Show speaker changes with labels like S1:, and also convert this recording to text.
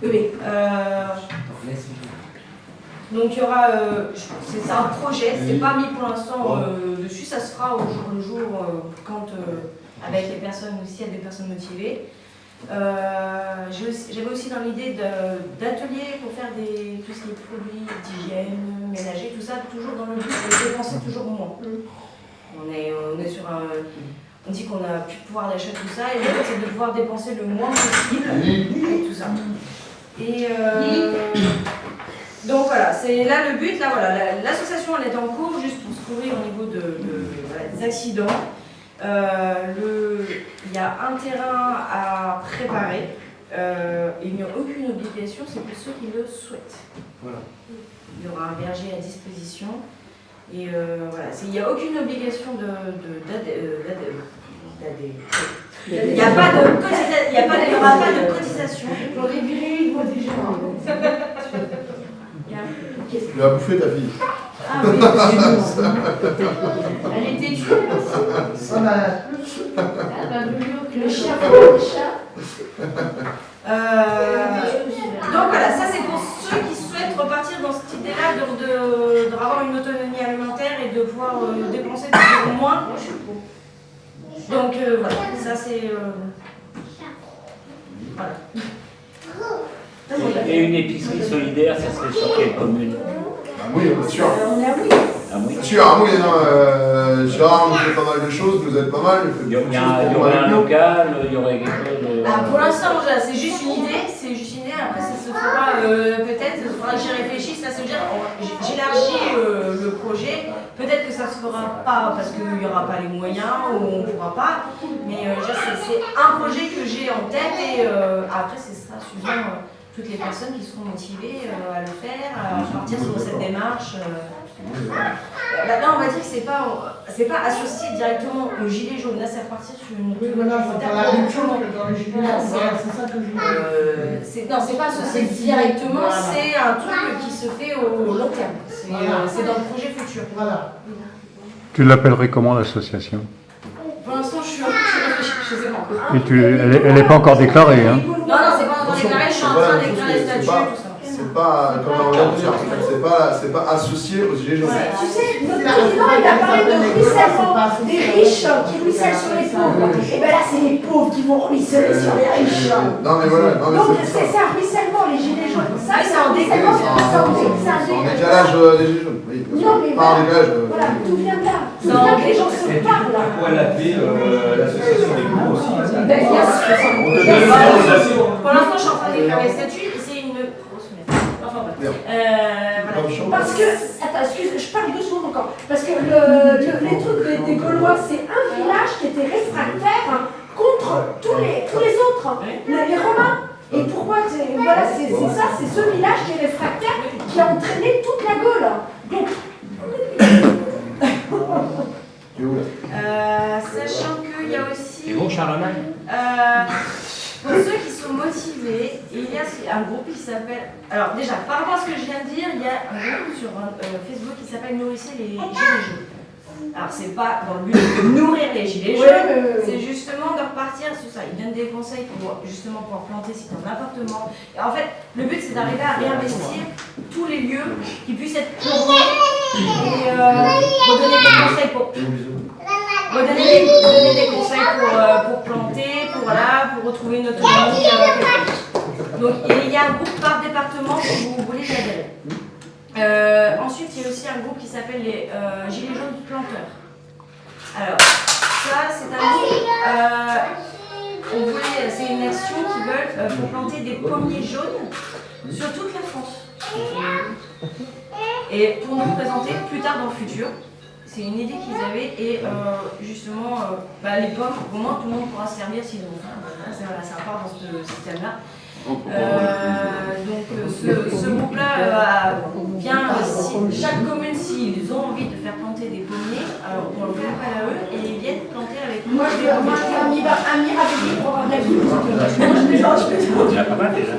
S1: Oui. Donc il y aura, c'est un projet, c'est pas mis pour l'instant dessus, ça se fera au jour le jour quand avec les personnes aussi, avec des personnes motivées. J'avais aussi dans l'idée d'ateliers pour faire tout ce qui est produits d'hygiène, ménager, tout ça, toujours dans le but de dépenser toujours moins. On est sur on dit qu'on n'a plus de pouvoir d'achat, tout ça, et le but c'est de pouvoir dépenser le moins possible avec tout ça. Et donc voilà, c'est là le but, là voilà, l'association elle est en cours juste pour se couvrir au niveau voilà, des accidents. Il y a un terrain à préparer, il n'y a aucune obligation, c'est pour ceux qui le souhaitent. Voilà. Il y aura un verger à disposition. Et voilà, il n'y a aucune obligation il n'y aura pas de cotisation.
S2: Pour les virer, il voit déjà.
S3: Tu l'as bouffé ta fille.
S1: Ah oui, elle était dure.
S2: Le chien.
S1: Donc voilà, ça c'est pour ceux qui souhaitent repartir dans cette idée-là d'avoir une autonomie alimentaire et de pouvoir dépenser toujours moins. Donc voilà, ça c'est... voilà.
S4: Et une épicerie solidaire, ça serait sur quelle commune?
S3: Oui, bien sûr.
S4: Ah oui.
S3: Bien sûr, oui, Gérard, vous faites pas mal de choses, vous êtes pas mal.
S4: Il y aurait un local, il y aurait quelque chose.
S1: Pour l'instant, c'est juste une idée, après ça se fera peut-être, il faudra que j'y réfléchisse, ça se dire, j'élargis le projet, peut-être que ça se fera pas parce qu'il n'y aura pas les moyens ou on ne pourra pas, mais c'est un projet que j'ai en tête et après ce sera suivant toutes les personnes qui seront motivées à le faire, à partir sur cette démarche. Là, on va dire que c'est pas associé directement au gilet jaune. Là, c'est à partir sur une.
S2: Oui, voilà, c'est pas la même chose que dans les gilets jaunes. C'est ça que je veux.
S1: Non, c'est pas associé directement, c'est un truc qui se fait au long terme. C'est dans le projet futur.
S2: Voilà.
S5: Tu l'appellerais comment l'association?
S1: Pour l'instant, je suis réfléchie, je sais pas encore.
S5: Et elle n'est pas encore déclarée, hein?
S1: Non, c'est pas encore déclaré, je suis en train d'écrire les statuts, tout ça.
S3: C'est pas, comme on vient de dire, c'est pas associé aux gilets jaunes.
S2: Tu sais, notre président, il a parlé de ruissellement, des riches qui ruissellent sur les pauvres. Et bien là, c'est les pauvres qui vont ruisseler sur les riches.
S3: Non, mais voilà.
S2: Donc, c'est un ruissellement, les gilets jaunes. Ça, c'est un décalage.
S3: C'est un décalage des gilets jaunes. Oui,
S2: non, mais
S3: pas un décalage.
S2: voilà, tout vient de là. Tout vient que les gens se parlent.
S6: Pourquoi l'appeler l'association des gros aussi?
S1: Ben, bien sûr. Pour l'instant, je suis en train d'écrire les statuts.
S2: Parce que, attends, excuse, je parle doucement encore. Parce que les trucs des Gaulois, c'est un village qui était réfractaire contre tous les autres, les Romains. Et pourquoi voilà, c'est ça, c'est ce village qui est réfractaire qui a entraîné toute la Gaule. Donc,
S1: sachant qu'il y a aussi.
S4: C'est bon, Charlemagne?
S1: Pour ceux qui sont motivés, il y a un groupe qui s'appelle... Alors déjà, par rapport à ce que je viens de dire, il y a un groupe sur Facebook qui s'appelle Nourrissez les gilets jaunes. Alors c'est pas dans le but de nourrir les gilets jaunes, c'est justement de repartir sur ça. Ils donnent des conseils pour justement pouvoir planter si tu as un appartement. Et en fait, le but c'est d'arriver à réinvestir tous les lieux qui puissent être plantés et redonner des conseils pour... Redonner des conseils pour planter, pour retrouver une autonomie. Donc il y a un groupe par département si vous voulez y adhérer. Ensuite, il y a aussi un groupe qui s'appelle les Gilets jaunes planteurs. Alors, ça, c'est un groupe, c'est une action qui veulent pour planter des pommiers jaunes sur toute la France. Et pour nous présenter plus tard dans le futur. C'est une idée qu'ils avaient et justement, les pommes, au moins tout le monde pourra se servir s'ils ont faim. Voilà, ça part dans ce système-là. Donc ce groupe-là vient, chaque commune, s'ils ont envie de faire planter des pommiers, alors on le fait appel à eux et ils viennent planter avec nous.
S2: moi, je vais un mirabellier pour avoir de la vie.
S4: Il y en a pas mal déjà.